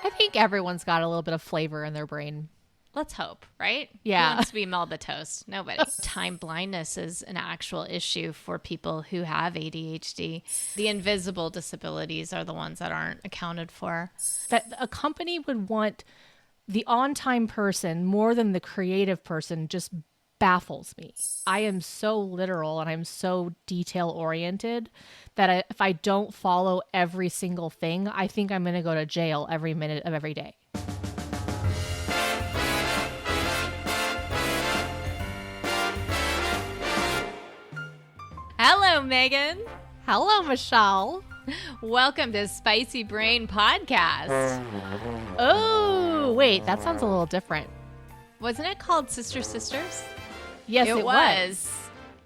I think everyone's got a little bit of flavor in their brain. Let's hope, right? Yeah. Who wants to be Melba Toast? Nobody. Time blindness is an actual issue for people who have ADHD. The invisible disabilities are the ones that aren't accounted for. That a company would want the on-time person more than the creative person just baffles me. I am so literal and I'm so detail-oriented that if I don't follow every single thing, I think I'm going to go to jail every minute of every day. Hello, Megan. Hello, Michelle. Welcome to Spicy Brain Podcast. Oh, wait, that sounds a little different. Wasn't it called Sister Sisters? Yes, it was.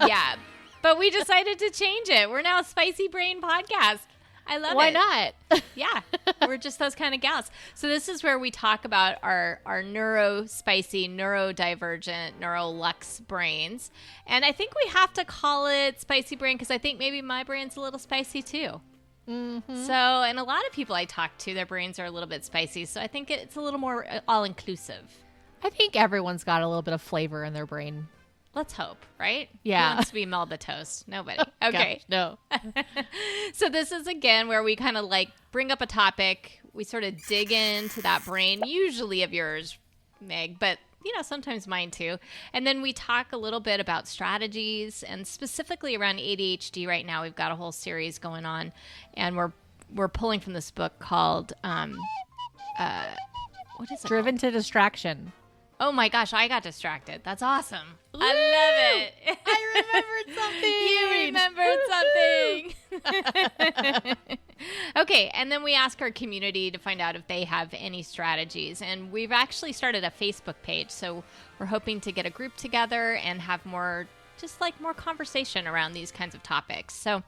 Yeah, but we decided to change it. We're now Spicy Brain Podcast. I love Why it. not? Yeah, we're just those kind of gals. So this is where we talk about our neuro-spicy, neurodivergent, neurolux brains. And I think we have to call it Spicy Brain because I think maybe my brain's a little spicy too. Mm-hmm. So, and a lot of people I talk to, their brains are a little bit spicy. So I think it's a little more all-inclusive. I think everyone's got a little bit of flavor in their brain. Let's hope, right? Yeah. Who wants to be Melba Toast? Nobody. Okay. Gosh, no. So this is, again, where we kind of like bring up a topic. We sort of dig into that brain, usually of yours, Meg, but, you know, sometimes mine too. And then we talk a little bit about strategies and specifically around ADHD right now. We've got a whole series going on and we're pulling from this book called, what is it Driven called? to Distraction. Oh my gosh, I got distracted. That's awesome. Woo! I love it. I remembered something. You remembered something. Okay, and then we ask our community to find out if they have any strategies. And we've actually started a Facebook page. So we're hoping to get a group together and have more, just like more conversation around these kinds of topics. So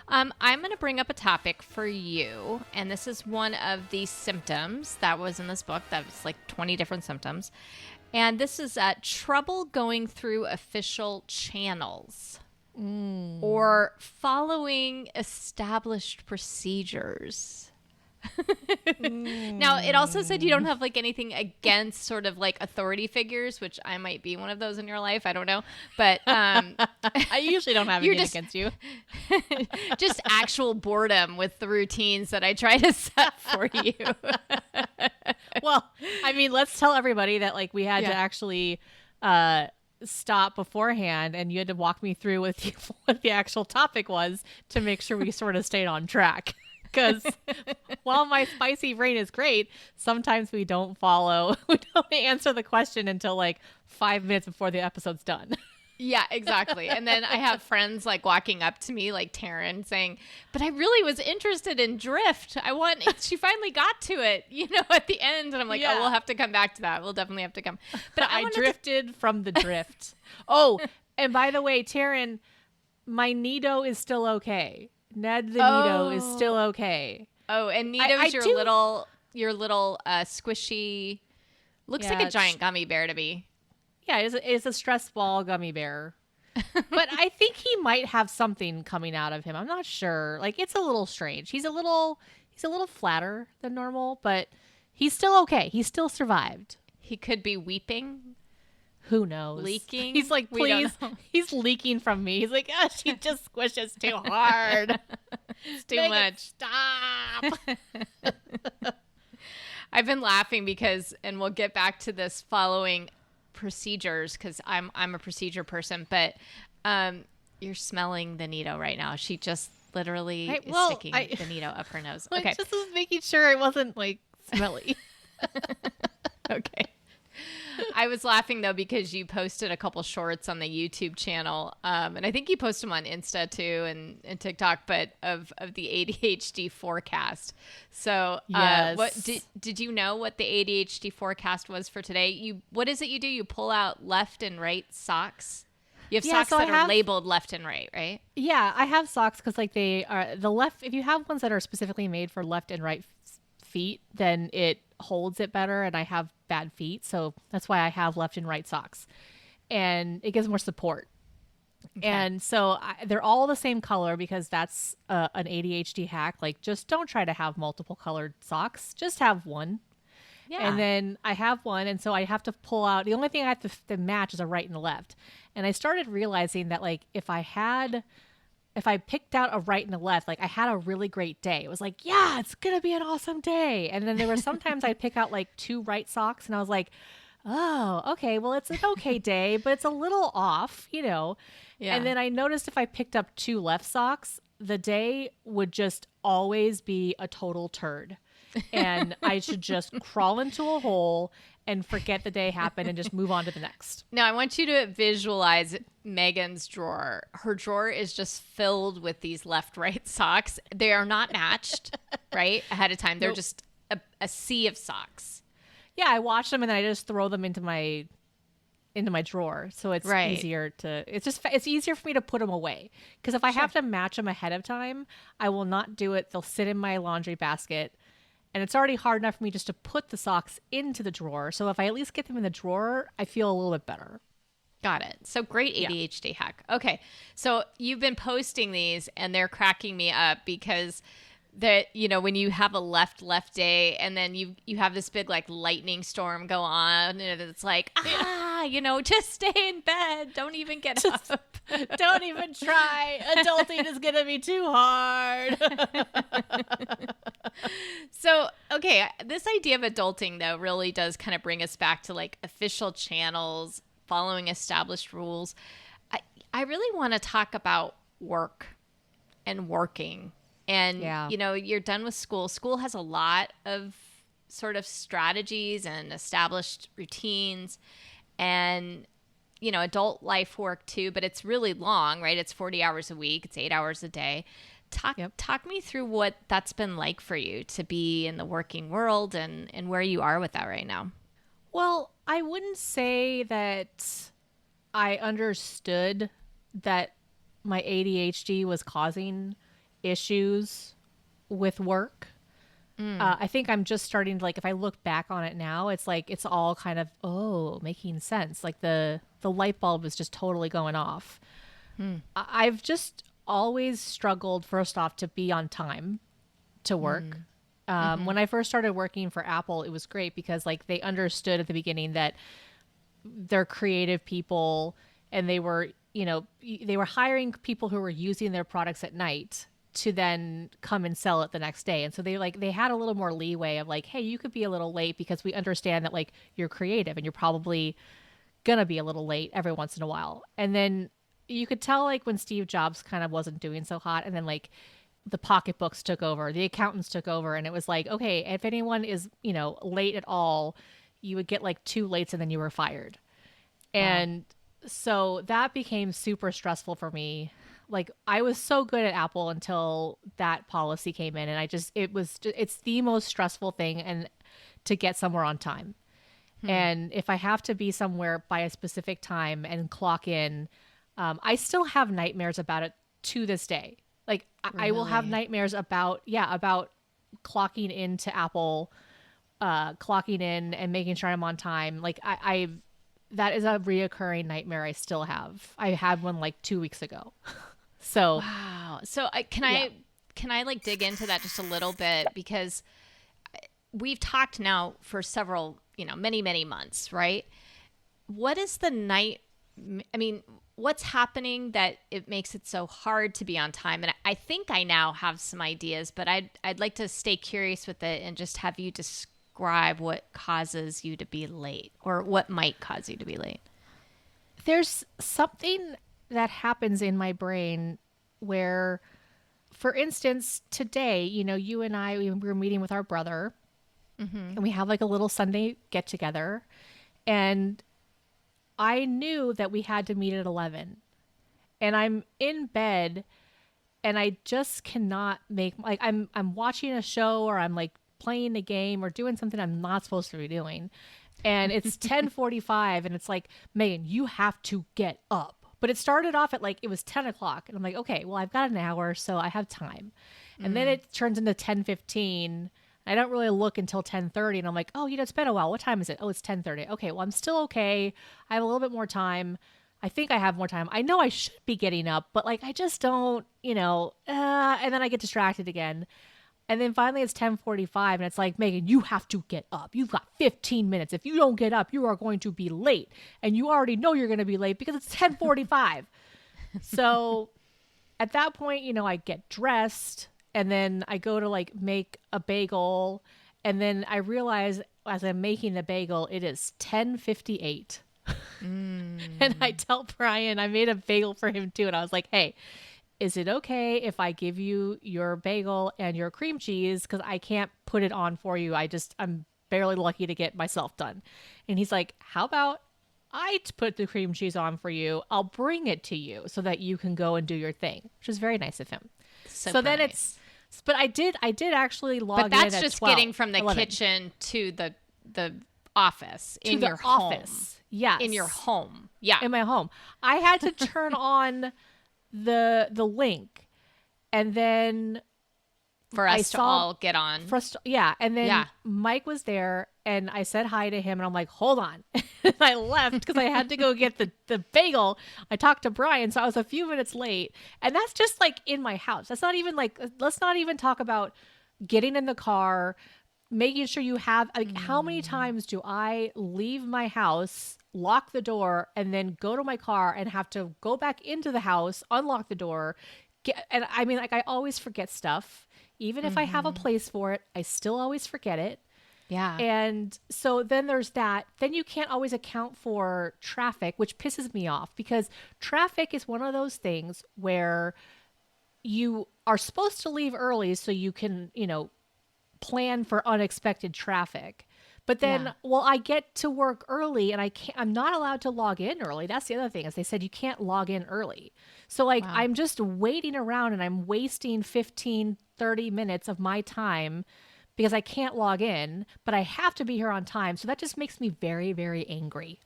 I'm going to bring up a topic for you. And this is one of the symptoms that was in this book. That was like 20 different symptoms. And this is trouble going through official channels or following established procedures. Now, it also said you don't have like anything against sort of like authority figures, which I might be one of those in your life. I don't know. But I usually don't have anything against you. Just actual boredom with the routines that I try to set for you. Well, I mean, let's tell everybody that like we had to actually stop beforehand and you had to walk me through with you what the actual topic was to make sure we sort of stayed on track. Because while my spicy brain is great, sometimes we don't answer the question until like 5 minutes before the episode's done. Yeah, exactly. And then I have friends like walking up to me like Taryn saying, but I really was interested in drift. She finally got to it, you know, at the end. And I'm like, oh, we'll have to come back to that. We'll definitely have to come. But I drifted from the drift. Oh, and by the way, Taryn, my Nido is still okay. Ned the Nido is still okay. Oh, and Nido's your little squishy, looks like a giant gummy bear to me. Yeah, it's a stress ball gummy bear. But I think he might have something coming out of him. I'm not sure. Like, it's a little strange. He's a little flatter than normal, but he's still okay. He still survived. He could be weeping. Who knows? Leaking. He's like, please. He's leaking from me. He's like, oh, she just squishes too hard. It's too much. Stop. I've been laughing because, and we'll get back to this following procedures because I'm a procedure person, but you're smelling the Nido right now. She just literally is sticking the Nido up her nose. Okay. I just was making sure it wasn't like smelly. Okay. I was laughing though because you posted a couple shorts on the YouTube channel, and I think you post them on Insta too and TikTok, but of the ADHD forecast. So, yes. What did you know what the ADHD forecast was for today? What is it you do? You pull out left and right socks. You have socks that are labeled left and right, right? Yeah, I have socks because like they are the left. If you have ones that are specifically made for left and right feet, then it holds it better, and I have bad feet, so that's why I have left and right socks, and it gives more support. Okay. And so they're all the same color because that's an ADHD hack. Like, just don't try to have multiple colored socks, just have one. Yeah. And then I have one, and so I have to pull out. The only thing I have to match is a right and a left. And I started realizing that like if I picked out a right and a left, like I had a really great day. It was like, yeah, it's gonna be an awesome day. And then there were sometimes I'd pick out like 2 right socks, and I was like, oh, okay, well, it's an okay day, but it's a little off, you know. Yeah. And then I noticed if I picked up 2 left socks, the day would just always be a total turd. And I should just crawl into a hole and forget the day happened and just move on to the next. Now, I want you to visualize Megan's drawer. Her drawer is just filled with these left-right socks. They are not matched, right, ahead of time. They're Nope. just a sea of socks. Yeah, I watch them and then I just throw them into my drawer, so it's Right. easier to. It's easier for me to put them away, because if I have to match them ahead of time, I will not do it. They'll sit in my laundry basket. And it's already hard enough for me just to put the socks into the drawer. So if I at least get them in the drawer, I feel a little bit better. Got it. So great ADHD hack. Okay. So you've been posting these and they're cracking me up because when you have a left day and then you have this big like lightning storm go on and it's like, just stay in bed. Don't even get up. Don't even try. Adulting is going to be too hard. So, okay, this idea of adulting, though, really does kind of bring us back to like official channels, following established rules. I really want to talk about work and working. And, you're done with school. School has a lot of sort of strategies and established routines and, adult life work too, but it's really long, right? It's 40 hours a week. It's 8 hours a day. Talk me through what that's been like for you to be in the working world and where you are with that right now. Well, I wouldn't say that I understood that my ADHD was causing issues with work. I think I'm just starting to, like, if I look back on it now, it's like it's all kind of making sense. Like the light bulb is just totally going off. I've just always struggled, first off, to be on time to work. When I first started working for Apple, it was great because like they understood at the beginning that they're creative people and they were hiring people who were using their products at night to then come and sell it the next day. And so they had a little more leeway of like, hey, you could be a little late because we understand that like you're creative and you're probably gonna be a little late every once in a while. And then you could tell like when Steve Jobs kind of wasn't doing so hot, and then like the pocketbooks took over, the accountants took over, and it was like, okay, if anyone is, late at all, you would get like 2 lates and then you were fired. Wow. And so that became super stressful for me. Like I was so good at Apple until that policy came in, and it's the most stressful thing and to get somewhere on time. And if I have to be somewhere by a specific time and clock in, I still have nightmares about it to this day. Like I will have nightmares about clocking into Apple, clocking in and making sure I'm on time. Like that is a reoccurring nightmare I still have. I had one like 2 weeks ago. So wow. So can I like dig into that just a little bit, because we've talked now for several, many months, right? What is what's happening that it makes it so hard to be on time? And I think I now have some ideas, but I'd like to stay curious with it and just have you describe what causes you to be late, or what might cause you to be late. There's something that happens in my brain where, for instance, today, you and I, we were meeting with our brother, and we have like a little Sunday get together, and I knew that we had to meet at 11, and I'm in bed and I just cannot make, like, I'm watching a show or I'm like playing a game or doing something I'm not supposed to be doing. And it's 10:45 and it's like, Megan, you have to get up. But it started off at like, it was 10 o'clock. And I'm like, okay, well, I've got an hour, so I have time. And then it turns into 10:15. I don't really look until 10:30. And I'm like, oh, it's been a while. What time is it? Oh, it's 10:30. Okay, well, I'm still okay. I have a little bit more time. I think I have more time. I know I should be getting up, but like, I just don't, and then I get distracted again. And then finally it's 10:45 and it's like, Megan, you have to get up. You've got 15 minutes. If you don't get up, you are going to be late. And you already know you're going to be late because it's 10:45. So at that point, I get dressed and then I go to like make a bagel. And then I realize as I'm making the bagel, it is 10:58. And I tell Brian, I made a bagel for him too. And I was like, hey, is it okay if I give you your bagel and your cream cheese? Because I can't put it on for you. I'm barely lucky to get myself done. And he's like, how about I put the cream cheese on for you? I'll bring it to you so that you can go and do your thing, which is very nice of him. So then nice. But I did actually log in. But that's at just 12, getting from the 11. kitchen to the office to in the your office. home. Yes. In your home. Yeah. In my home. I had to turn on the link, and then for us to all get on. And then Mike was there, and I said hi to him, and I'm like, hold on. And I left because I had to go get the bagel. I talked to Brian, so I was a few minutes late. And that's just like in my house. That's not even like, let's not even talk about getting in the car, making sure you have, like, how many times do I leave my house, lock the door, and then go to my car and have to go back into the house, unlock the door. And I mean, like, I always forget stuff. Even if I have a place for it, I still always forget it. Yeah. And so then there's that. Then you can't always account for traffic, which pisses me off because traffic is one of those things where you are supposed to leave early so you can, plan for unexpected traffic. But then, I get to work early and I'm not allowed to log in early. That's the other thing is they said you can't log in early. So like, I'm just waiting around and I'm wasting 15, 30 minutes of my time because I can't log in, but I have to be here on time. So that just makes me very, very angry.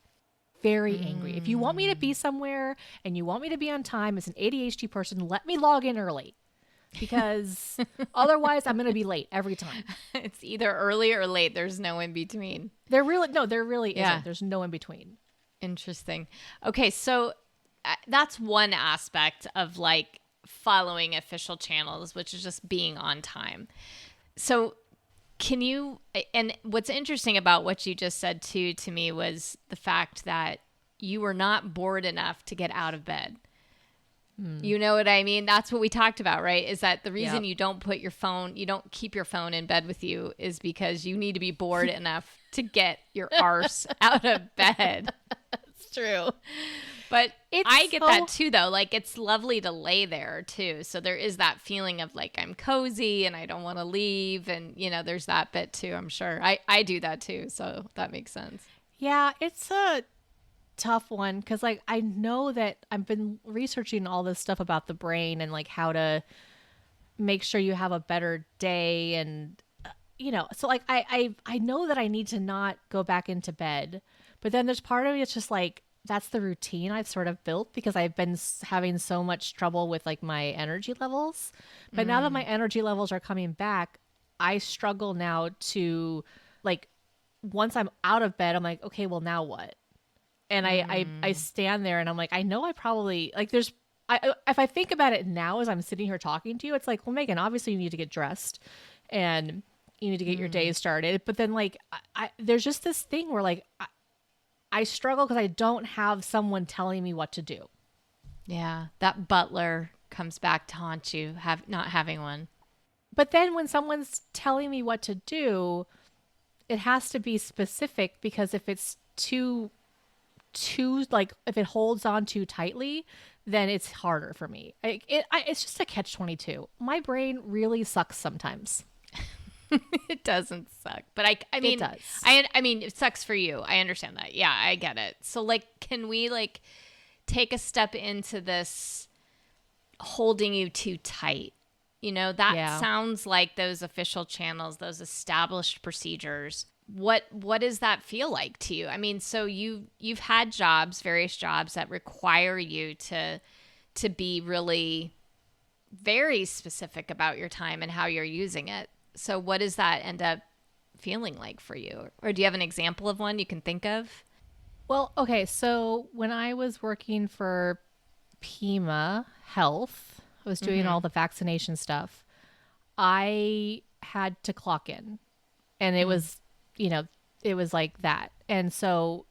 Very angry. If you want me to be somewhere and you want me to be on time as an ADHD person, let me log in early. Because otherwise I'm going to be late every time. It's either early or late. There's no in between. There really isn't. There's no in between. Interesting. Okay, so that's one aspect of like following official channels, which is just being on time. So can you, and what's interesting about what you just said too to me was the fact that you were not bored enough to get out of bed. You know what I mean? That's what we talked about, right? Is that the reason you don't keep your phone in bed with you is because you need to be bored enough to get your arse out of bed. It's true. But I get that too, though. Like, it's lovely to lay there too. So there is that feeling of like, I'm cozy and I don't want to leave. And, there's that bit too, I'm sure. I do that too. So that makes sense. Yeah, it's a tough one because like I know that I've been researching all this stuff about the brain and like how to make sure you have a better day and so like I know that I need to not go back into bed, but then there's part of me it's just like that's the routine I've sort of built because I've been having so much trouble with like my energy levels, but now that my energy levels are coming back, I struggle now to like once I'm out of bed I'm like, okay, well now what? And I stand there and I'm like, I know I probably like if I think about it now as I'm sitting here talking to you, it's like, well, Megan, obviously you need to get dressed and you need to get your day started. But then like, there's just this thing where like, I struggle because I don't have someone telling me what to do. Yeah. That butler comes back to haunt you, not having one. But then when someone's telling me what to do, it has to be specific because if it's too like if it holds on too tightly, then it's harder for me. It's just a catch-22. My brain really sucks sometimes. It doesn't suck, but I mean, it does. I mean, it sucks for you. I understand that. Yeah, I get it. So like, can we like take a step into this holding you too tight? That sounds like those official channels, those established procedures. What does that feel like to you? I mean, so you've had various jobs that require you to be really very specific about your time and how you're using it. So what does that end up feeling like for you? Or do you have an example of one you can think of? Well, okay. So when I was working for Pima Health, I was doing all the vaccination stuff. I had to clock in, and it was, it was like that. And so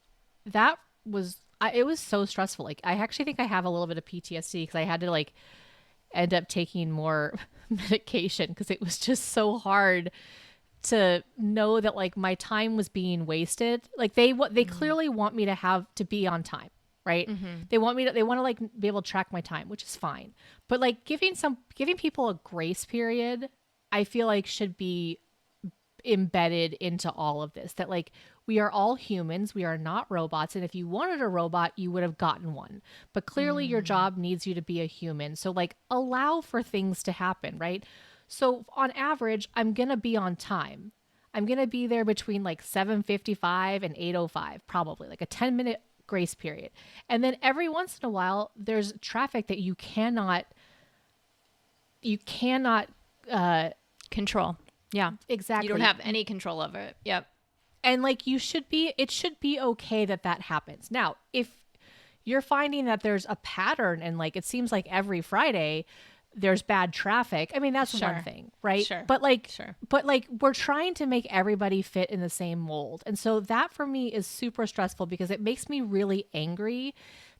that was, it was so stressful. Like, I actually think I have a little bit of PTSD because I had to like end up taking more medication because it was just so hard to know that like my time was being wasted. Like they clearly want me to be on time, right? They want to like be able to track my time, which is fine. But like giving people a grace period, I feel like should be embedded into all of this, that like we are all humans, we are not robots, and if you wanted a robot you would have gotten one, but clearly your job needs you to be a human, so like allow for things to happen, right? So on average I'm gonna be on time. I'm gonna be there between like 7:55 and 8:05, probably like a 10-minute grace period, and then every once in a while there's traffic that you cannot Control. Yeah. exactly, You don't have any control over it. Yep. and like it should be okay that happens. Now, if you're finding that there's a pattern and like it seems like every Friday there's bad traffic, I mean, that's one thing, right? Sure. But like we're trying to make everybody fit in the same mold. And so that for me is super stressful because it makes me really angry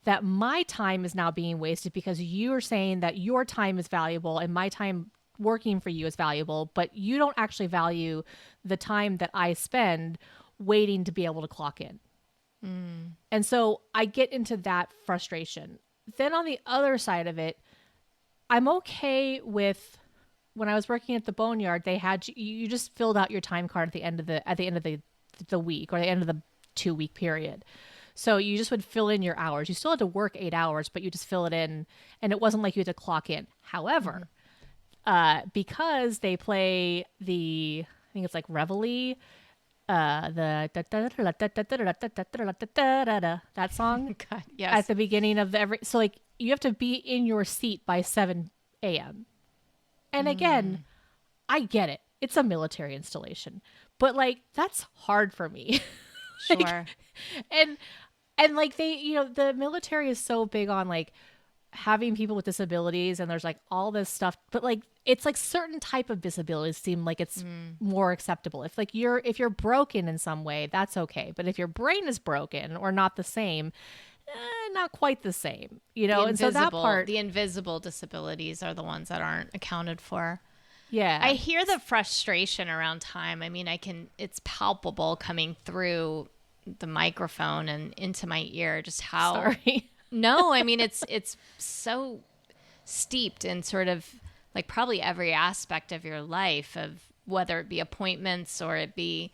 that my time is now being wasted because you're saying that your time is valuable and my time working for you is valuable, but you don't actually value the time that I spend waiting to be able to clock in. And so I get into that frustration. Then on the other side of it, I'm okay with, when I was working at the boneyard, they had you just filled out your time card at the end of the week or the end of the 2-week period. So you just would fill in your hours. You still had to work 8 hours, but you just fill it in, and it wasn't like you had to clock in. However, because they play I think it's like Reveille, that song God, yes. at the beginning of so like you have to be in your seat by 7 a.m. And again, I get it. It's a military installation, but like that's hard for me. Sure. Like, and like they, the military is so big on like having people with disabilities, and there's like all this stuff, but like it's like certain type of disabilities seem like it's more acceptable. If like if you're broken in some way, that's okay, but if your brain is broken or not the same, not quite the same, and so that part, the invisible disabilities are the ones that aren't accounted for. Yeah. I hear the frustration around time. I mean, it's palpable coming through the microphone and into my ear, just how Sorry. No, I mean, it's so steeped in sort of like probably every aspect of your life, of whether it be appointments or it be,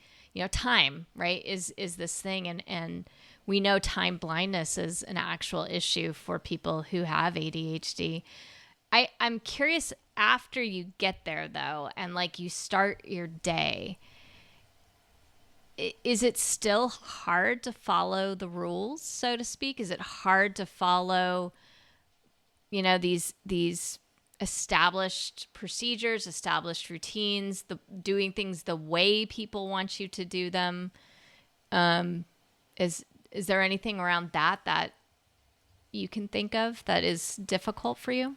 time, right? Is this thing. And we know time blindness is an actual issue for people who have ADHD. I'm curious, after you get there though, and like you start your day, is it still hard to follow the rules, so to speak? Is it hard to follow, these established procedures, established routines, doing things the way people want you to do them? Is there anything around that you can think of that is difficult for you?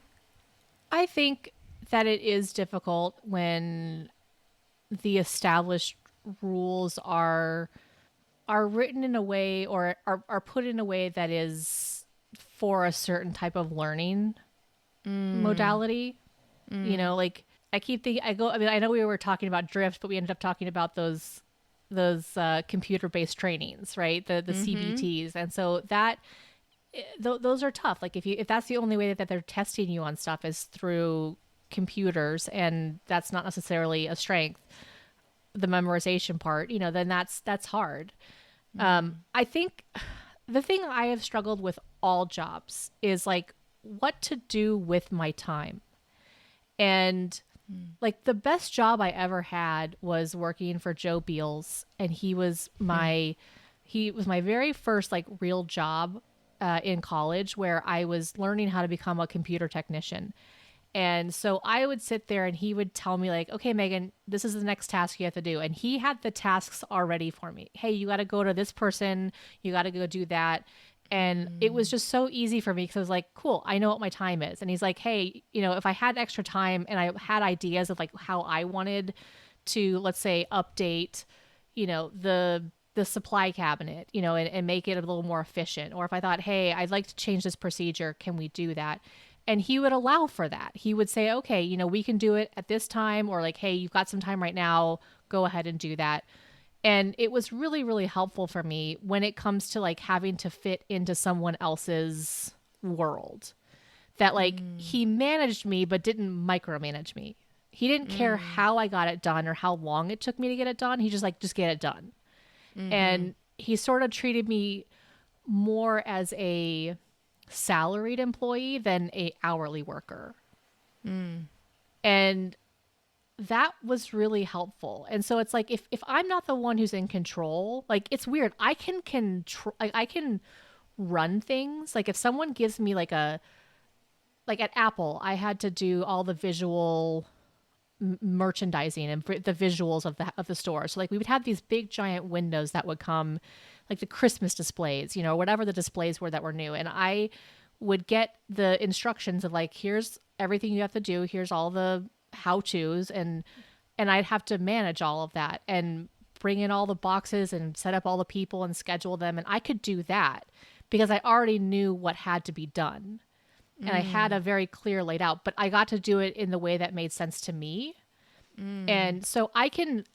I think that it is difficult when the established rules are written in a way, or are put in a way that is for a certain type of learning modality. Like I keep thinking, I know we were talking about drift, but we ended up talking about those computer-based trainings, right? The CBTs. And so that those are tough. Like if that's the only way that they're testing you on stuff is through computers, and that's not necessarily a strength, the memorization part, then that's hard. I think the thing I have struggled with all jobs is like what to do with my time. And like the best job I ever had was working for Joe Beals, and he was my very first like real job in college, where I was learning how to become a computer technician. And so I would sit there and he would tell me like, okay, Megan, this is the next task you have to do. And he had the tasks already for me. Hey, you got to go to this person. You got to go do that. And it was just so easy for me because I was like, cool, I know what my time is. And he's like, hey, if I had extra time and I had ideas of like how I wanted to, let's say, update, the supply cabinet, and make it a little more efficient. Or if I thought, hey, I'd like to change this procedure, can we do that? And he would allow for that. He would say, okay, we can do it at this time, or like, hey, you've got some time right now, go ahead and do that. And it was really, really helpful for me when it comes to like having to fit into someone else's world. That like he managed me, but didn't micromanage me. He didn't care how I got it done or how long it took me to get it done. He just get it done. And he sort of treated me more as a salaried employee than a hourly worker. And that was really helpful. And so it's like, if I'm not the one who's in control, like it's weird. I can control, I can run things. Like if someone gives me like at Apple, I had to do all the visual merchandising and the visuals of the store. So like we would have these big giant windows that would come, like the Christmas displays, whatever the displays were that were new, and I would get the instructions of like, here's everything you have to do, here's all the how-tos, and I'd have to manage all of that and bring in all the boxes and set up all the people and schedule them. And I could do that because I already knew what had to be done. And I had a very clear laid out, but I got to do it in the way that made sense to me. And so I can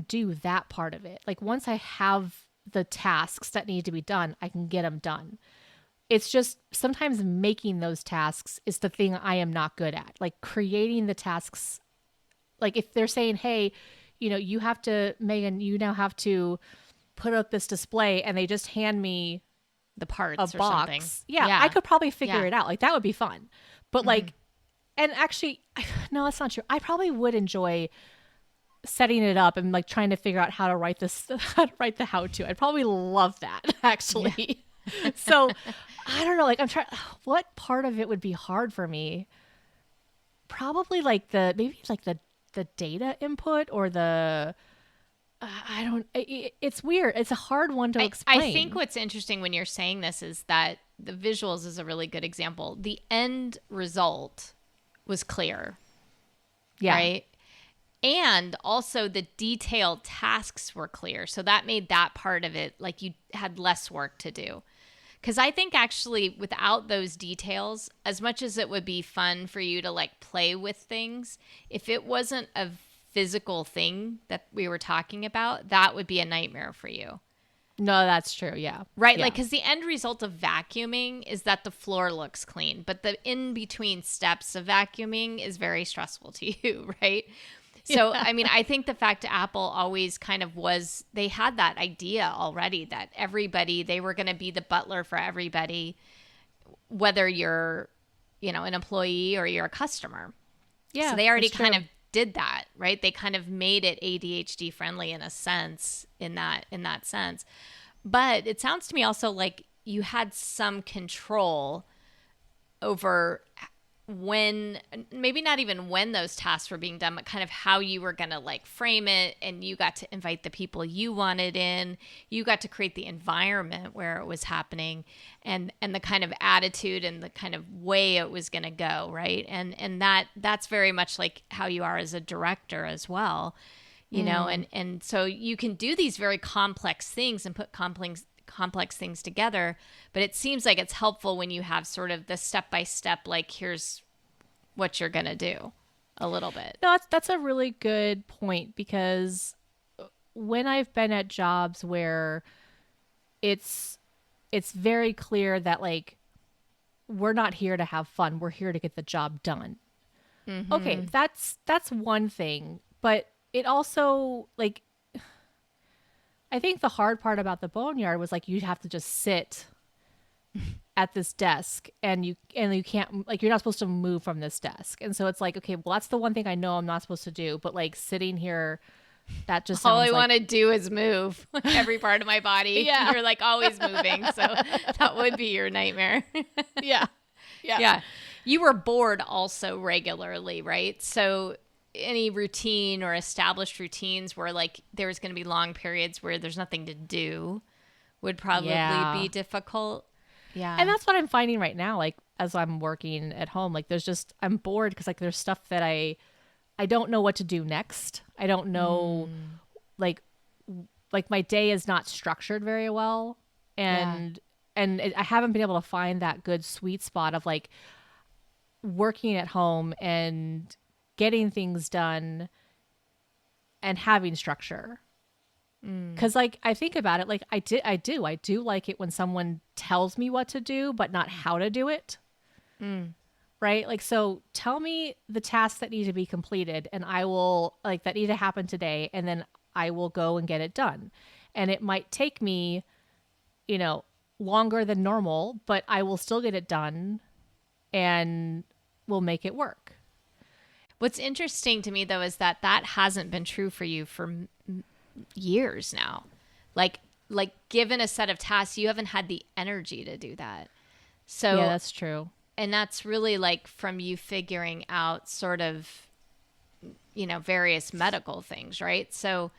do that part of it. Like once I have the tasks that need to be done, I can get them done. It's just sometimes making those tasks is the thing I am not good at. Like creating the tasks. Like if they're saying, hey, you have to, Megan, you now have to put up this display, and they just hand me the parts a or box. Something. Yeah, I could probably figure it out. Like that would be fun. But like, and actually, no, that's not true. I probably would enjoy setting it up and like trying to figure out how to write the how-to. I'd probably love that actually. Yeah. So I don't know. Like I'm trying, what part of it would be hard for me? Probably like the data input or the, it's weird. It's a hard one to explain. I think what's interesting when you're saying this is that the visuals is a really good example. The end result was clear. Yeah. Right. And also the detailed tasks were clear. So that made that part of it like you had less work to do. Because I think actually without those details, as much as it would be fun for you to like play with things, if it wasn't a physical thing that we were talking about, that would be a nightmare for you. No, that's true. Yeah. Right. Yeah. Like, because the end result of vacuuming is that the floor looks clean, but the in-between steps of vacuuming is very stressful to you. Right. So, I mean, I think the fact Apple always kind of was, they had that idea already that they were going to be the butler for everybody, whether you're, an employee or you're a customer. Yeah. So they already kind of did that, right? They kind of made it ADHD friendly in a sense, in that sense. But it sounds to me also like you had some control over when, maybe not even when those tasks were being done, but kind of how you were going to like frame it. And you got to invite the people you wanted in. You got to create the environment where it was happening and the kind of attitude and the kind of way it was going to go. Right. And that's very much like how you are as a director as well, and so you can do these very complex things and put complex things together, but it seems like it's helpful when you have sort of the step-by-step, like here's what you're gonna do a little bit. No, that's a really good point, because when I've been at jobs where it's very clear that like we're not here to have fun, we're here to get the job done. Mm-hmm. Okay, that's one thing, but it also like, I think the hard part about the boneyard was like you have to just sit at this desk and you can't, like, you're not supposed to move from this desk. And so it's like, okay, well, that's the one thing I know I'm not supposed to do, but like sitting here, that just all I want to do is move every part of my body. Yeah. You're like always moving, so that would be your nightmare. Yeah. You were bored also regularly, right? So any routine or established routines where like there's going to be long periods where there's nothing to do would probably be difficult. Yeah. And that's what I'm finding right now. Like as I'm working at home, like I'm bored because like there's stuff that I I don't know what to do next. I don't know, like my day is not structured very well. And I haven't been able to find that good sweet spot of like working at home and getting things done and having structure. Because like I think about it, like I do like it when someone tells me what to do but not how to do it. Right? Like, so tell me the tasks that need to be completed and I will, like, that need to happen today, and then I will go and get it done. And it might take me, you know, longer than normal, but I will still get it done and we'll make it work. What's interesting to me, though, is that hasn't been true for you for years now. Like given a set of tasks, you haven't had the energy to do that. So yeah, that's true. And that's really like from you figuring out sort of, you know, various medical things, right? So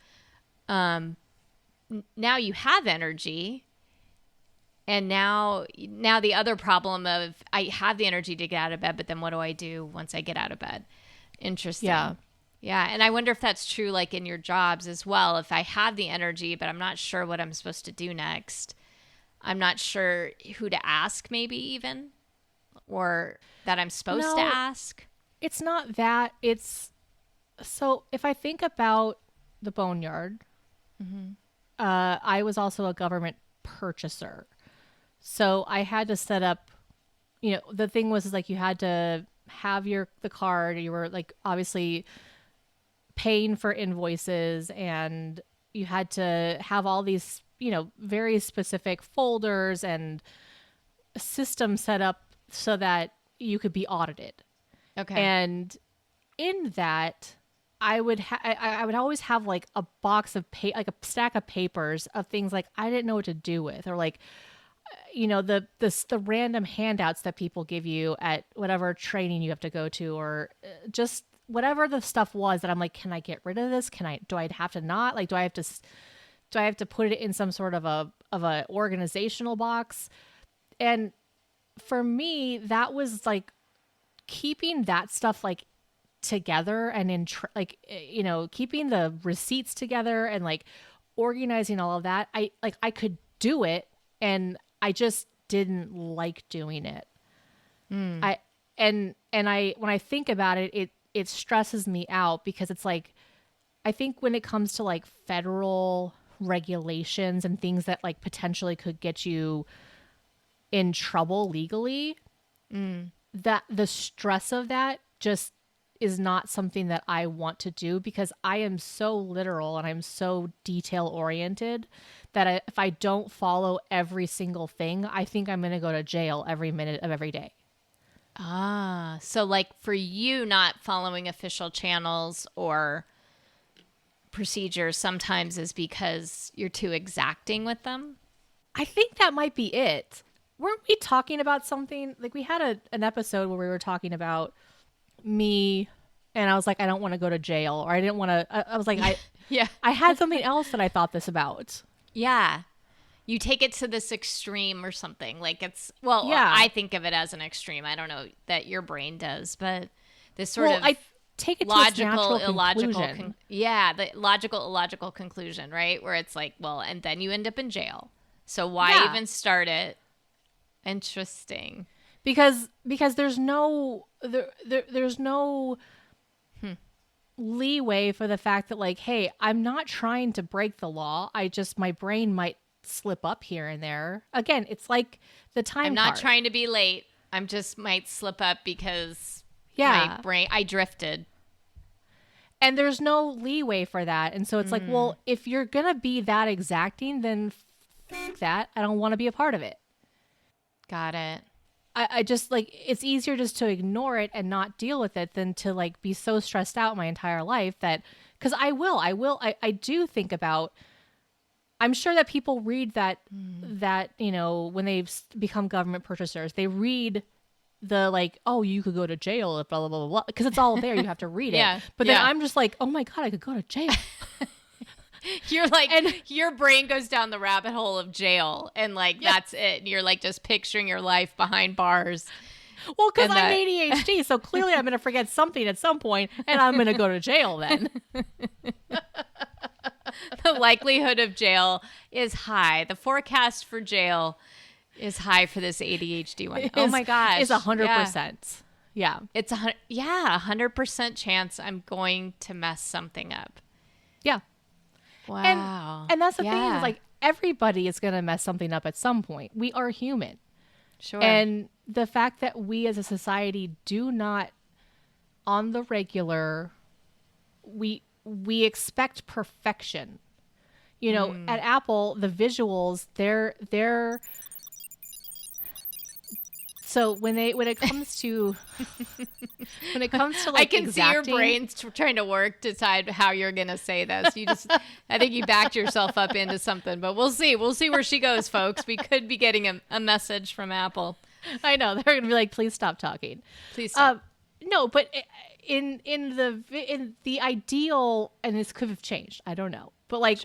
now you have energy. And now the other problem of I have the energy to get out of bed, but then what do I do once I get out of bed? Interesting. Yeah. Yeah. And I wonder if that's true like in your jobs as well. If I have the energy, but I'm not sure what I'm supposed to do next. I'm not sure who to ask maybe even, or that I'm supposed to ask. It's not that. It's so if I think about the boneyard, I was also a government purchaser. So I had to set up, you know, the thing was is like you had to have the card. You were like obviously paying for invoices, and you had to have all these, you know, very specific folders and a system set up so that you could be audited. Okay. And in that, I would I would always have like a box of like a stack of papers of things like I didn't know what to do with, or like, you know, the random handouts that people give you at whatever training you have to go to, or just whatever the stuff was that I'm like, can I get rid of this? Do I have to not? Like, do I have to put it in some sort of a organizational box? And for me, that was like keeping that stuff like together and you know, keeping the receipts together and like organizing all of that. I could do it, and I just didn't like doing it. When I think about it, it stresses me out because it's like, I think when it comes to like federal regulations and things that like potentially could get you in trouble legally, that the stress of that just is not something that I want to do, because I am so literal and I'm so detail oriented that if I don't follow every single thing, I think I'm going to go to jail every minute of every day. Ah, so like for you, not following official channels or procedures sometimes is because you're too exacting with them? I think that might be it. Weren't we talking about something? Like we had an episode where we were talking about me, and I was like, I don't want to go to jail, or I didn't want to. I was like, yeah, I had something else that I thought this about. Yeah. You take it to this extreme or something. Like it's, well, yeah. I think of it as an extreme. I don't know that your brain does, but this sort of I take it logical, to its illogical, conclusion. the logical, illogical conclusion, right? Where it's like, well, and then you end up in jail. So why even start it? Interesting. Because there's no there's no leeway for the fact that like, hey, I'm not trying to break the law. My brain might slip up here and there. Again, it's like the time I'm not part. trying to be late. I'm just might slip up because my brain, I drifted. And there's no leeway for that. And so it's like, well, if you're going to be that exacting, then f that. I don't want to be a part of it. Got it. I just like, it's easier just to ignore it and not deal with it than to like be so stressed out my entire life that, because I do think about, I'm sure that people read that, you know, when they've become government purchasers, they read the like, oh, you could go to jail, blah, blah, blah, blah, because it's all there. You have to read it. But then I'm just like, oh my God, I could go to jail. You're like, and your brain goes down the rabbit hole of jail, and like that's it. And you're like just picturing your life behind bars. Well, because I'm ADHD, so clearly I'm going to forget something at some point, and I'm going to go to jail then. The likelihood of jail is high. The forecast for jail is high for this ADHD one. Oh my gosh. It's 100%. Yeah. It's 100% chance I'm going to mess something up. Yeah. Wow. And that's the thing is like everybody is going to mess something up at some point. We are human. Sure. And the fact that we as a society do not on the regular, we expect perfection. You know, at Apple, the visuals, they're so when it comes to like I can exacting, see your brains trying to work to decide how you're gonna say this. I think you backed yourself up into something, but we'll see where she goes, folks. We could be getting a message from Apple. I know they're gonna be like, please stop talking. Please stop. No, but in the ideal, and this could have changed. I don't know, but like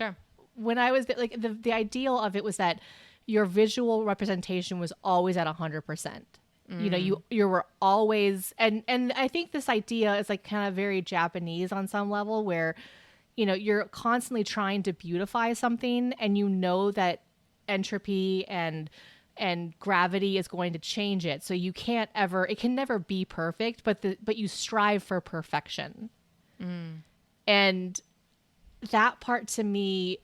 when I was like the ideal of it was that your visual representation was always at 100%. You know, you were always, and I think this idea is like kind of very Japanese on some level where, you know, you're constantly trying to beautify something and you know that entropy and gravity is going to change it. So you can't ever, it can never be perfect, but you strive for perfection. And that part to me,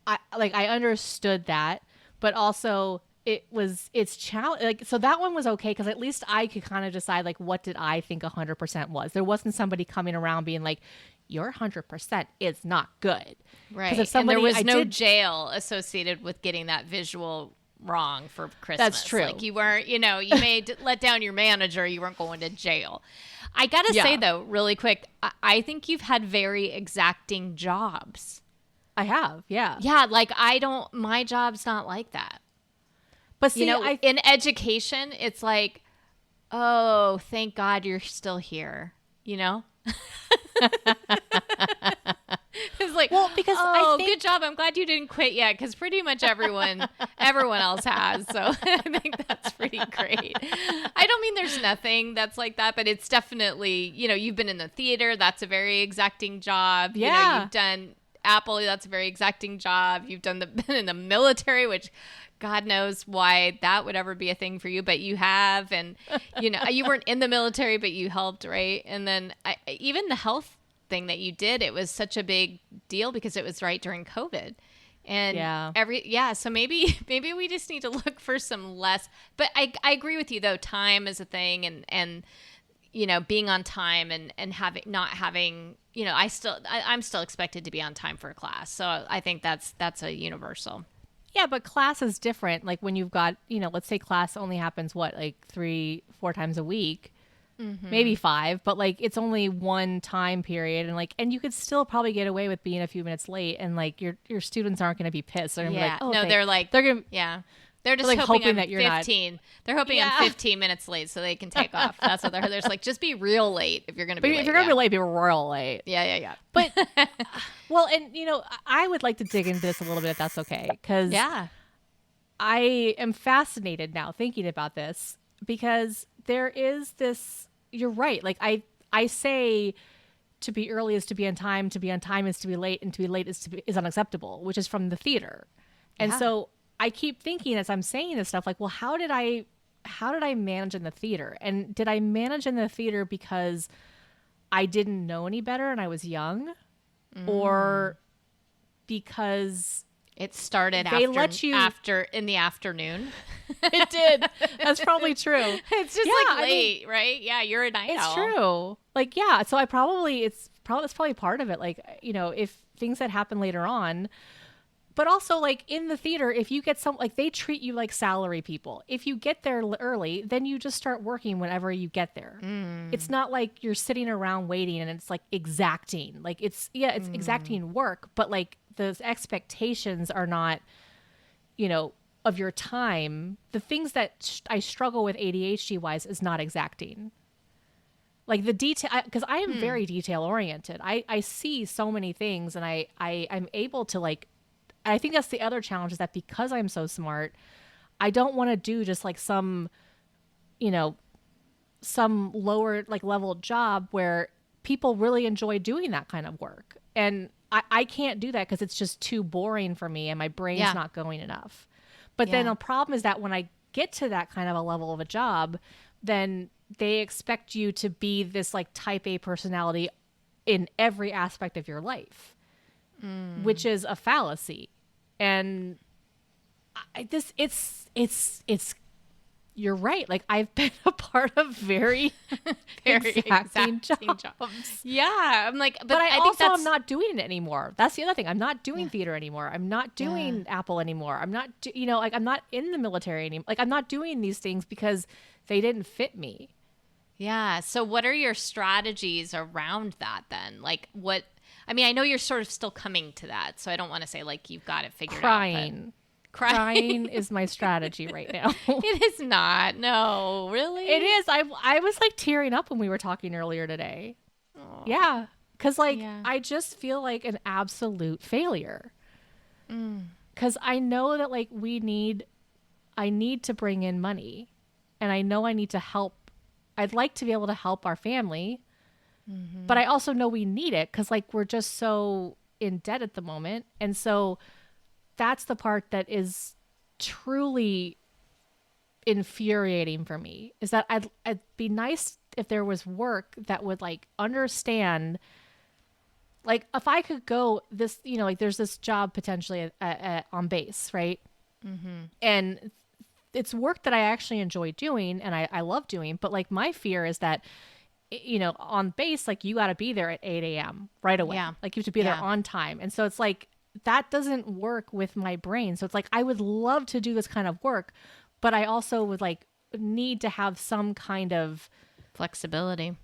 I understood that, but also it's challenge. Like, so that one was okay. Cause at least I could kind of decide like, what did I think 100% was? There wasn't somebody coming around being like, your 100% is not good. Right. If somebody, and there was no jail associated with getting that visual wrong for Christmas. That's true. Like you weren't, you know, you may let down your manager. You weren't going to jail. I got to say though, really quick, I think you've had very exacting jobs. I have. Yeah. Yeah. Like my job's not like that. But see, you know, in education, it's like, oh, thank God you're still here. You know? It's like, well, because good job. I'm glad you didn't quit yet, because pretty much everyone else has. So I think that's pretty great. I don't mean there's nothing that's like that, but it's definitely, you know, you've been in the theater. That's a very exacting job. Yeah. You know, you've done Apple. That's a very exacting job. You've been in the military, which God knows why that would ever be a thing for you, but you have. And, you know, you weren't in the military, but you helped, right? And then even the health thing that you did, it was such a big deal because it was right during COVID. And so maybe we just need to look for some less, but I agree with you though. Time is a thing, and you know, being on time and not having, you know, I'm still expected to be on time for a class. So I think that's a universal. Yeah, but class is different. Like when you've got, you know, let's say class only happens like 3-4 times a week, maybe 5, but like it's only one time period, and you could still probably get away with being a few minutes late, and like your students aren't going to be pissed. They're gonna be like, oh, no, they're just like hoping that you're 15. Not. They're hoping I'm 15 minutes late so they can take off. That's what they're just like, just be real late if you're going to be late. If you're going to be late, be real late. Yeah. But, well, and, you know, I would like to dig into this a little bit if that's okay. Because I am fascinated now thinking about this, because there is this, you're right. Like I say to be early is to be on time is to be late, and to be late is unacceptable, which is from the theater. And so I keep thinking as I'm saying this stuff, like, well, how did I manage in the theater? And did I manage in the theater because I didn't know any better and I was young, or because it started after in the afternoon? It did. That's probably true. It's just like late, right? Yeah, you're a night owl. It's true. Like, yeah. So it's probably part of it. Like, you know, if things that happen later on. But also, like, in the theater, if you get they treat you like salary people. If you get there early, then you just start working whenever you get there. It's not like you're sitting around waiting and it's like exacting. Like, it's exacting work, but like the expectations are not, you know, of your time. The things that I struggle with ADHD wise is not exacting. Like the detail, because I am very detail oriented. I see so many things, and I'm able to like. I think that's the other challenge, is that because I'm so smart, I don't want to do just like some, you know, some lower like level job where people really enjoy doing that kind of work. And I can't do that because it's just too boring for me and my brain's not going enough. But then the problem is that when I get to that kind of a level of a job, then they expect you to be this like type A personality in every aspect of your life, which is a fallacy. And it's you're right. Like I've been a part of very exacting jobs. Yeah. I'm like, but I think I'm not doing it anymore. That's the other thing. I'm not doing theater anymore. I'm not doing Apple anymore. I'm not, like I'm not in the military anymore. Like I'm not doing these things because they didn't fit me. Yeah. So what are your strategies around that then? Like I know you're sort of still coming to that. So I don't want to say like you've got it figured out. Crying is my strategy right now. It is not. No, really? It is. I was like tearing up when we were talking earlier today. Aww. Yeah. Because I just feel like an absolute failure. Because I know that like I need to bring in money. And I know I need to help. I'd like to be able to help our family. But I also know we need it because like we're just so in debt at the moment. And so that's the part that is truly infuriating for me, is that I'd be nice if there was work that would like understand, like if I could go this, like there's this job potentially on base, right? And it's work that I actually enjoy doing and I love doing. But like my fear is that, on base, like you got to be there at 8 a.m. right away. Yeah. Like you have to be there on time. And so it's like, that doesn't work with my brain. So it's like, I would love to do this kind of work, but I also would like need to have some kind of flexibility.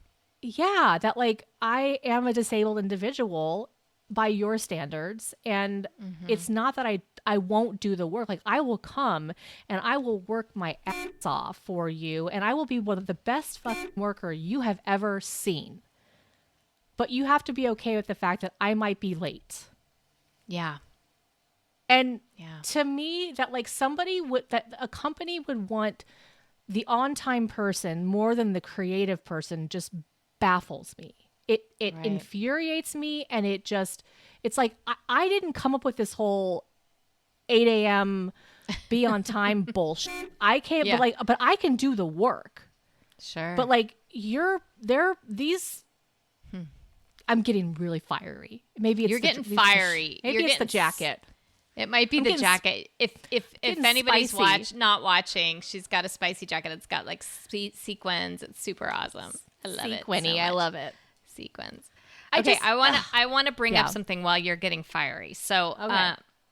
Yeah. That like, I am a disabled individual by your standards. And it's not that I won't do the work. Like I will come and I will work my ass off for you. And I will be one of the best fucking worker you have ever seen. But you have to be okay with the fact that I might be late. Yeah. And to me, that like that a company would want the on-time person more than the creative person just baffles me. It infuriates me. And it's like, I didn't come up with this whole 8 a.m. be on time bullshit. I can't, but I can do the work. Sure. But like I'm getting really fiery. Maybe it's you're getting fiery. Maybe it's the jacket. It might be the jacket. If anybody's not watching, she's got a spicy jacket. It's got like sequins. It's super awesome. I love it. Sequiny. I love it. Sequins. Okay, I want to bring up something while you're getting fiery. So,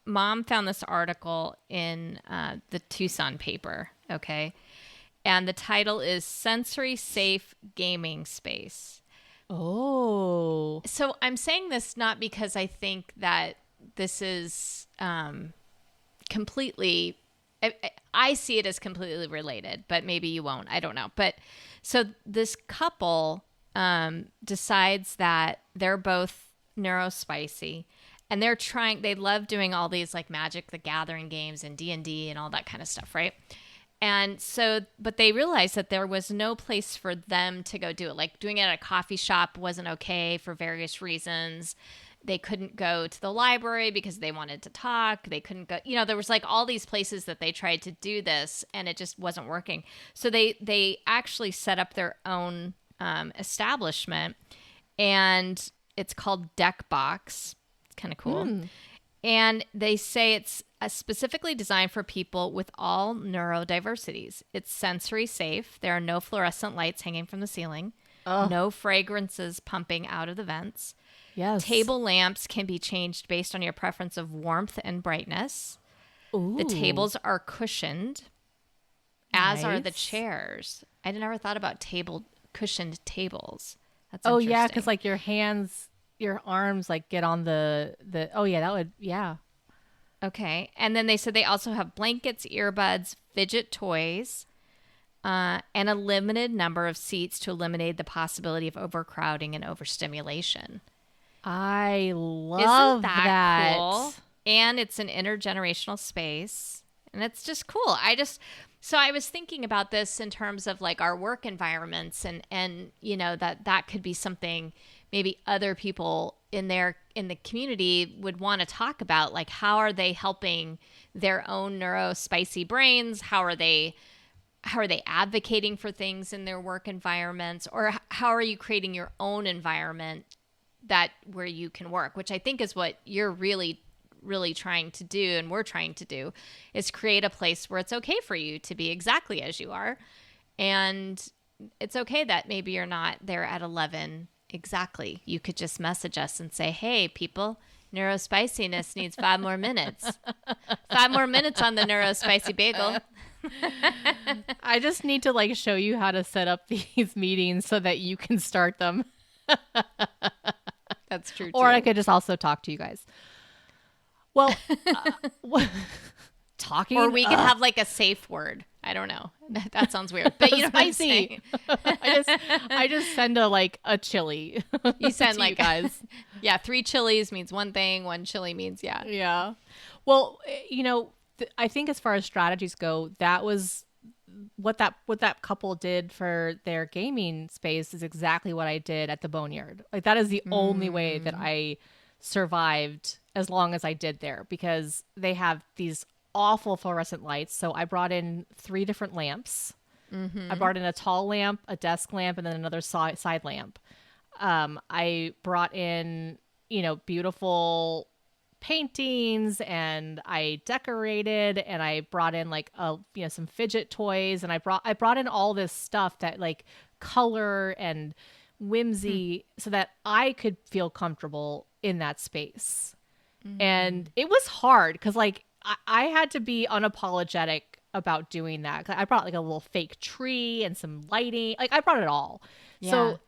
Mom found this article in the Tucson paper. Okay, and the title is "Sensory Safe Gaming Space." Oh. So I'm saying this not because I think that this is completely, I see it as completely related, but maybe you won't. I don't know. But so this couple decides that they're both neurospicy and they love doing all these like Magic the Gathering games and D&D and all that kind of stuff, right? And so, but they realized that there was no place for them to go do it. Like doing it at a coffee shop wasn't okay for various reasons. They couldn't go to the library because they wanted to talk. They couldn't go, there was like all these places that they tried to do this and it just wasn't working. So they actually set up their own establishment and it's called Deck Box. It's kind of cool. And they say it's specifically designed for people with all neurodiversities. It's sensory safe. There are no fluorescent lights hanging from the ceiling. No fragrances pumping out of the vents. Yes. Table lamps can be changed based on your preference of warmth and brightness. Ooh. The tables are cushioned, as are the chairs. I never thought about cushioned tables. That's interesting. Yeah, because like your arms like get on the Okay. And then they said they also have blankets, earbuds, fidget toys, and a limited number of seats to eliminate the possibility of overcrowding and overstimulation. I love Isn't that cool? And it's an intergenerational space. And it's just cool. So I was thinking about this in terms of like our work environments and that could be something maybe other people in the community would want to talk about, like how are they helping their own neurospicy brains? How are they advocating for things in their work environments, or how are you creating your own environment that where you can work, which I think is what you're really trying to do, and we're trying to do, is create a place where it's okay for you to be exactly as you are. And it's okay that maybe you're not there at 11 exactly. You could just message us and say, hey, people, neurospiciness needs 5 more minutes. 5 more minutes on the neurospicy bagel. I just need to like show you how to set up these meetings so that you can start them. That's true, Or I could just also talk to you guys. Well, talking, or we could have like a safe word. I don't know. That sounds weird, but you know what I'm saying. I just send a chili. You send like you guys. 3 chilies means one thing. 1 chili means yeah. Well, I think as far as strategies go, that was what that couple did for their gaming space is exactly what I did at the Boneyard. Like that is the only way that I survived as long as I did there, because they have these awful fluorescent lights. So I brought in 3 different lamps. I brought in a tall lamp, a desk lamp, and then another side lamp. I brought in, beautiful paintings, and I decorated, and I brought in some fidget toys, and I brought in all this stuff that like color and whimsy so that I could feel comfortable in that space. And it was hard because like I had to be unapologetic about doing that. I brought like a little fake tree and some lighting. Like I brought it all. Yeah. So,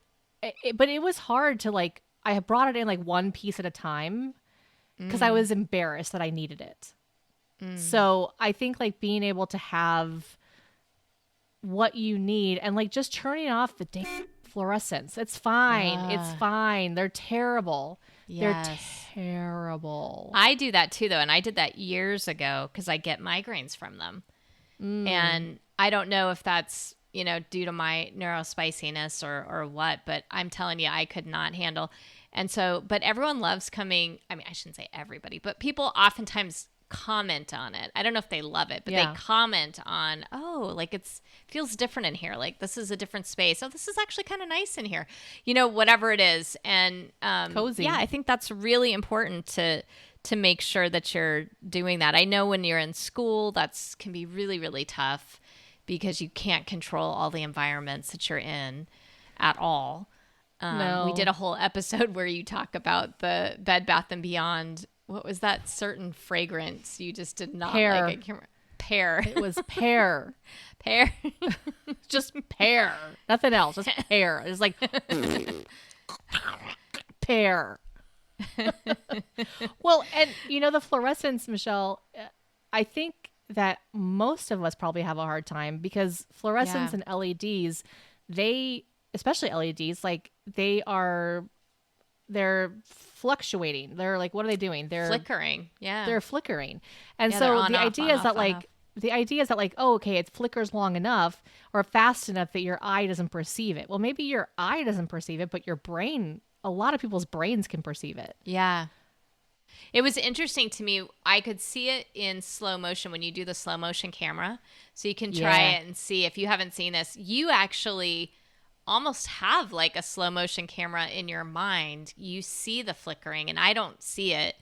but it was hard to like, I had brought it in like one piece at a time because I was embarrassed that I needed it. So I think like being able to have what you need and like just turning off the dang fluorescents. It's fine. It's fine. They're terrible. Yes. They're terrible. I do that too, though. And I did that years ago because I get migraines from them. And I don't know if that's, due to my neurospiciness or what, but I'm telling you, I could not handle. And so, but everyone loves coming. I mean, I shouldn't say everybody, but people oftentimes comment on it. I don't know if they love it, but they comment on, oh, like feels different in here. Like this is a different space. Oh, this is actually kind of nice in here, whatever it is. And cozy. Yeah, I think that's really important to make sure that you're doing that. I know when you're in school, can be really, really tough because you can't control all the environments that you're in at all. No. We did a whole episode where you talk about the Bed Bath & Beyond. What was that certain fragrance you just did not like? Pear. It was pear. Pear. Just pear. Nothing else. Just pear. It was like pear. Well, and the fluorescents, Michelle, I think that most of us probably have a hard time because fluorescents and LEDs, especially LEDs, like they're fluctuating. They're like, what are they doing? They're flickering. Yeah. They're flickering. And so the idea is that oh, okay, it flickers long enough or fast enough that your eye doesn't perceive it. Well, maybe your eye doesn't perceive it, but your brain, a lot of people's brains can perceive it. Yeah. It was interesting to me. I could see it in slow motion when you do the slow motion camera. So you can try it and see. If you haven't seen this, you actually almost have like a slow motion camera in your mind. You see the flickering, and I don't see it,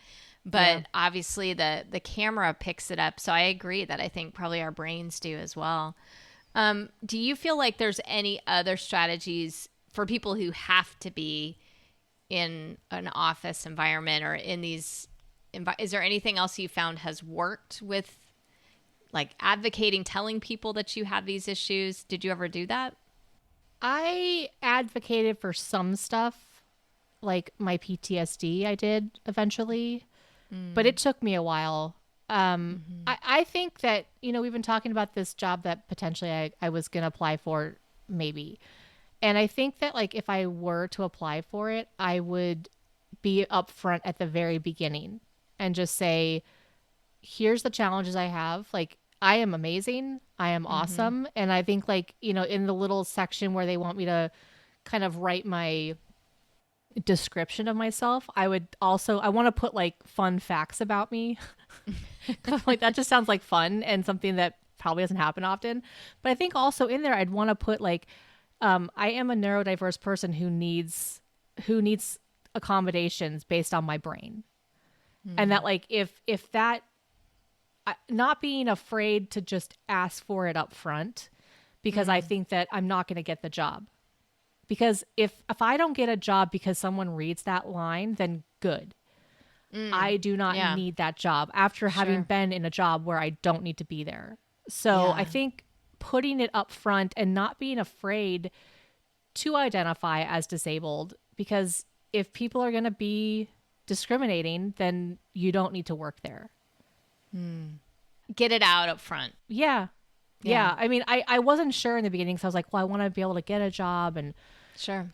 but obviously the camera picks it up. So I agree that I think probably our brains do as well. Do you feel like there's any other strategies for people who have to be in an office environment or in these, is there anything else you found has worked with like advocating, telling people that you have these issues? Did you ever do that? I advocated for some stuff, like my PTSD I did eventually, but it took me a while. I think that, we've been talking about this job that potentially I was going to apply for maybe. And I think that like if I were to apply for it, I would be upfront at the very beginning and just say, here's the challenges I have. Like I am amazing. I am awesome. And I think like, you know, in the little section where they want me to kind of write my description of myself, I want to put like fun facts about me. Like that just sounds like fun and something that probably doesn't happen often. But I think also in there, I'd want to put like, I am a neurodiverse person who needs accommodations based on my brain. And that like, if that, not being afraid to just ask for it up front, because I think that I'm not going to get the job. Because if I don't get a job because someone reads that line, then good. I do not need that job after having been in a job where I don't need to be there. So I think putting it up front and not being afraid to identify as disabled, because if people are going to be discriminating, then you don't need to work there. Get it out up front. Yeah. I mean, I wasn't sure in the beginning, so I was like, well, I want to be able to get a job and,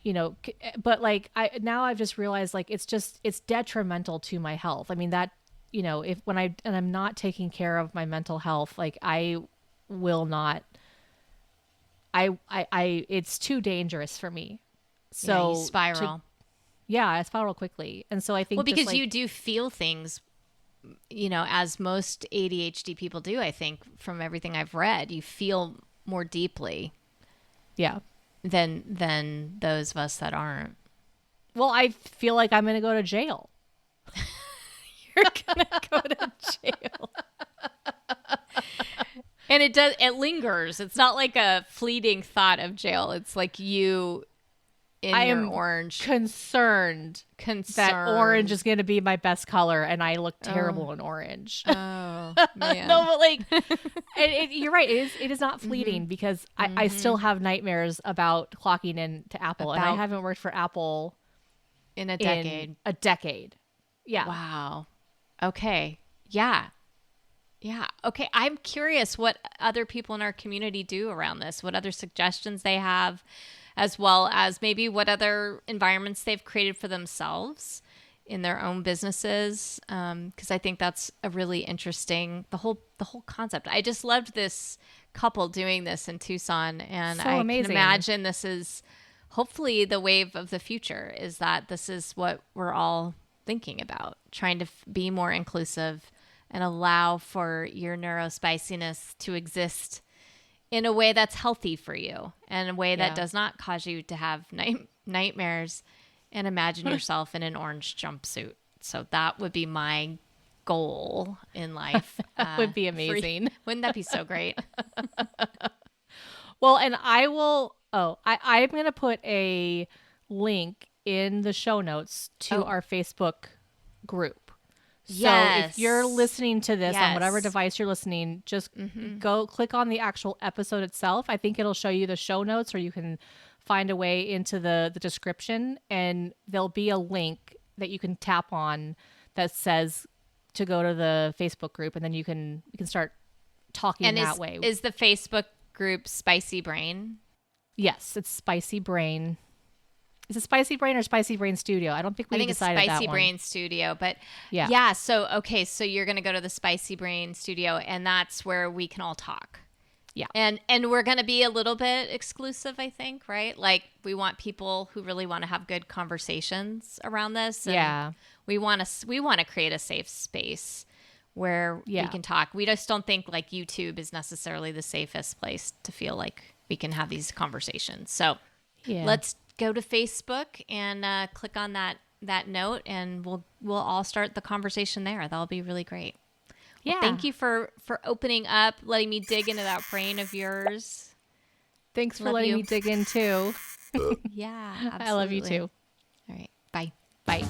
you know, but like now I've just realized like, it's detrimental to my health. I mean that, you know, I'm not taking care of my mental health, like I will not, it's too dangerous for me. So you spiral. I spiral quickly. And so I think, well, because you do feel things, you know, as most ADHD people do, I think from everything I've read, you feel more deeply. Yeah. Than those of us that aren't. Well, I feel like I'm going to go to jail. You're going to go to jail. And it lingers. It's not like a fleeting thought of jail. It's like you I am orange. Concerned that orange is going to be my best color, and I look terrible in orange. Oh, man. No, but like, you're right. It is not fleeting because I still have nightmares about clocking in to Apple, and I haven't worked for Apple in a decade. Yeah. Wow. Okay. Yeah. Okay. I'm curious what other people in our community do around this, what other suggestions they have, as well as maybe what other environments they've created for themselves in their own businesses. Because I think that's a really interesting, the whole concept. I just loved this couple doing this in Tucson, and I can imagine this is hopefully the wave of the future, is that this is what we're all thinking about, trying to be more inclusive and allow for your neurospiciness to exist in a way that's healthy for you, and a way that does not cause you to have nightmares and imagine yourself in an orange jumpsuit. So that would be my goal in life. Would be amazing. Wouldn't that be so great? Well, and I'm going to put a link in the show notes to our Facebook group. So if you're listening to this on whatever device you're listening, just go click on the actual episode itself. I think it'll show you the show notes, or you can find a way into the description, and there'll be a link that you can tap on that says to go to the Facebook group, and then you can start talking that way. Is the Facebook group Spicy Brain? Yes, it's Spicy Brain. Is it Spicy Brain or Spicy Brain Studio? I don't think we decided that one. It's Spicy Brain Studio, but yeah. So you're going to go to the Spicy Brain Studio, and that's where we can all talk. Yeah. And we're going to be a little bit exclusive, I think, right? Like we want people who really want to have good conversations around this. And we want to create a safe space where we can talk. We just don't think like YouTube is necessarily the safest place to feel like we can have these conversations. So let's go to Facebook and click on that note, and we'll all start the conversation there. That'll be really great. Yeah. Well, thank you for opening up, letting me dig into that brain of yours. Thanks for letting me dig in too. Yeah, absolutely. I love you too. All right. Bye. Bye.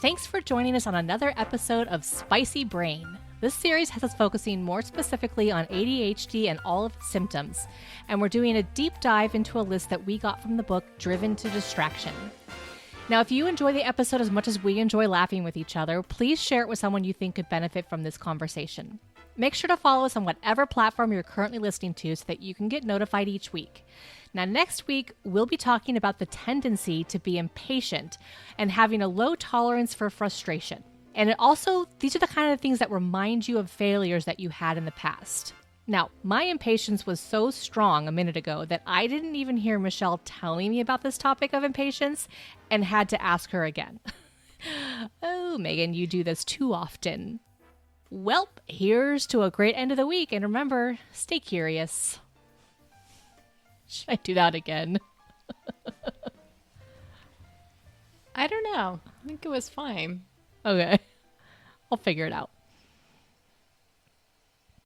Thanks for joining us on another episode of Spicy Brain. This series has us focusing more specifically on ADHD and all of its symptoms, and we're doing a deep dive into a list that we got from the book Driven to Distraction. Now, if you enjoy the episode as much as we enjoy laughing with each other, please share it with someone you think could benefit from this conversation. Make sure to follow us on whatever platform you're currently listening to so that you can get notified each week. Now, next week, we'll be talking about the tendency to be impatient and having a low tolerance for frustration. And these are the kind of things that remind you of failures that you had in the past. Now, my impatience was so strong a minute ago that I didn't even hear Michelle telling me about this topic of impatience and had to ask her again. Oh, Megan, you do this too often. Welp, here's to a great end of the week. And remember, stay curious. Should I do that again? I don't know. I think it was fine. Okay. I'll figure it out.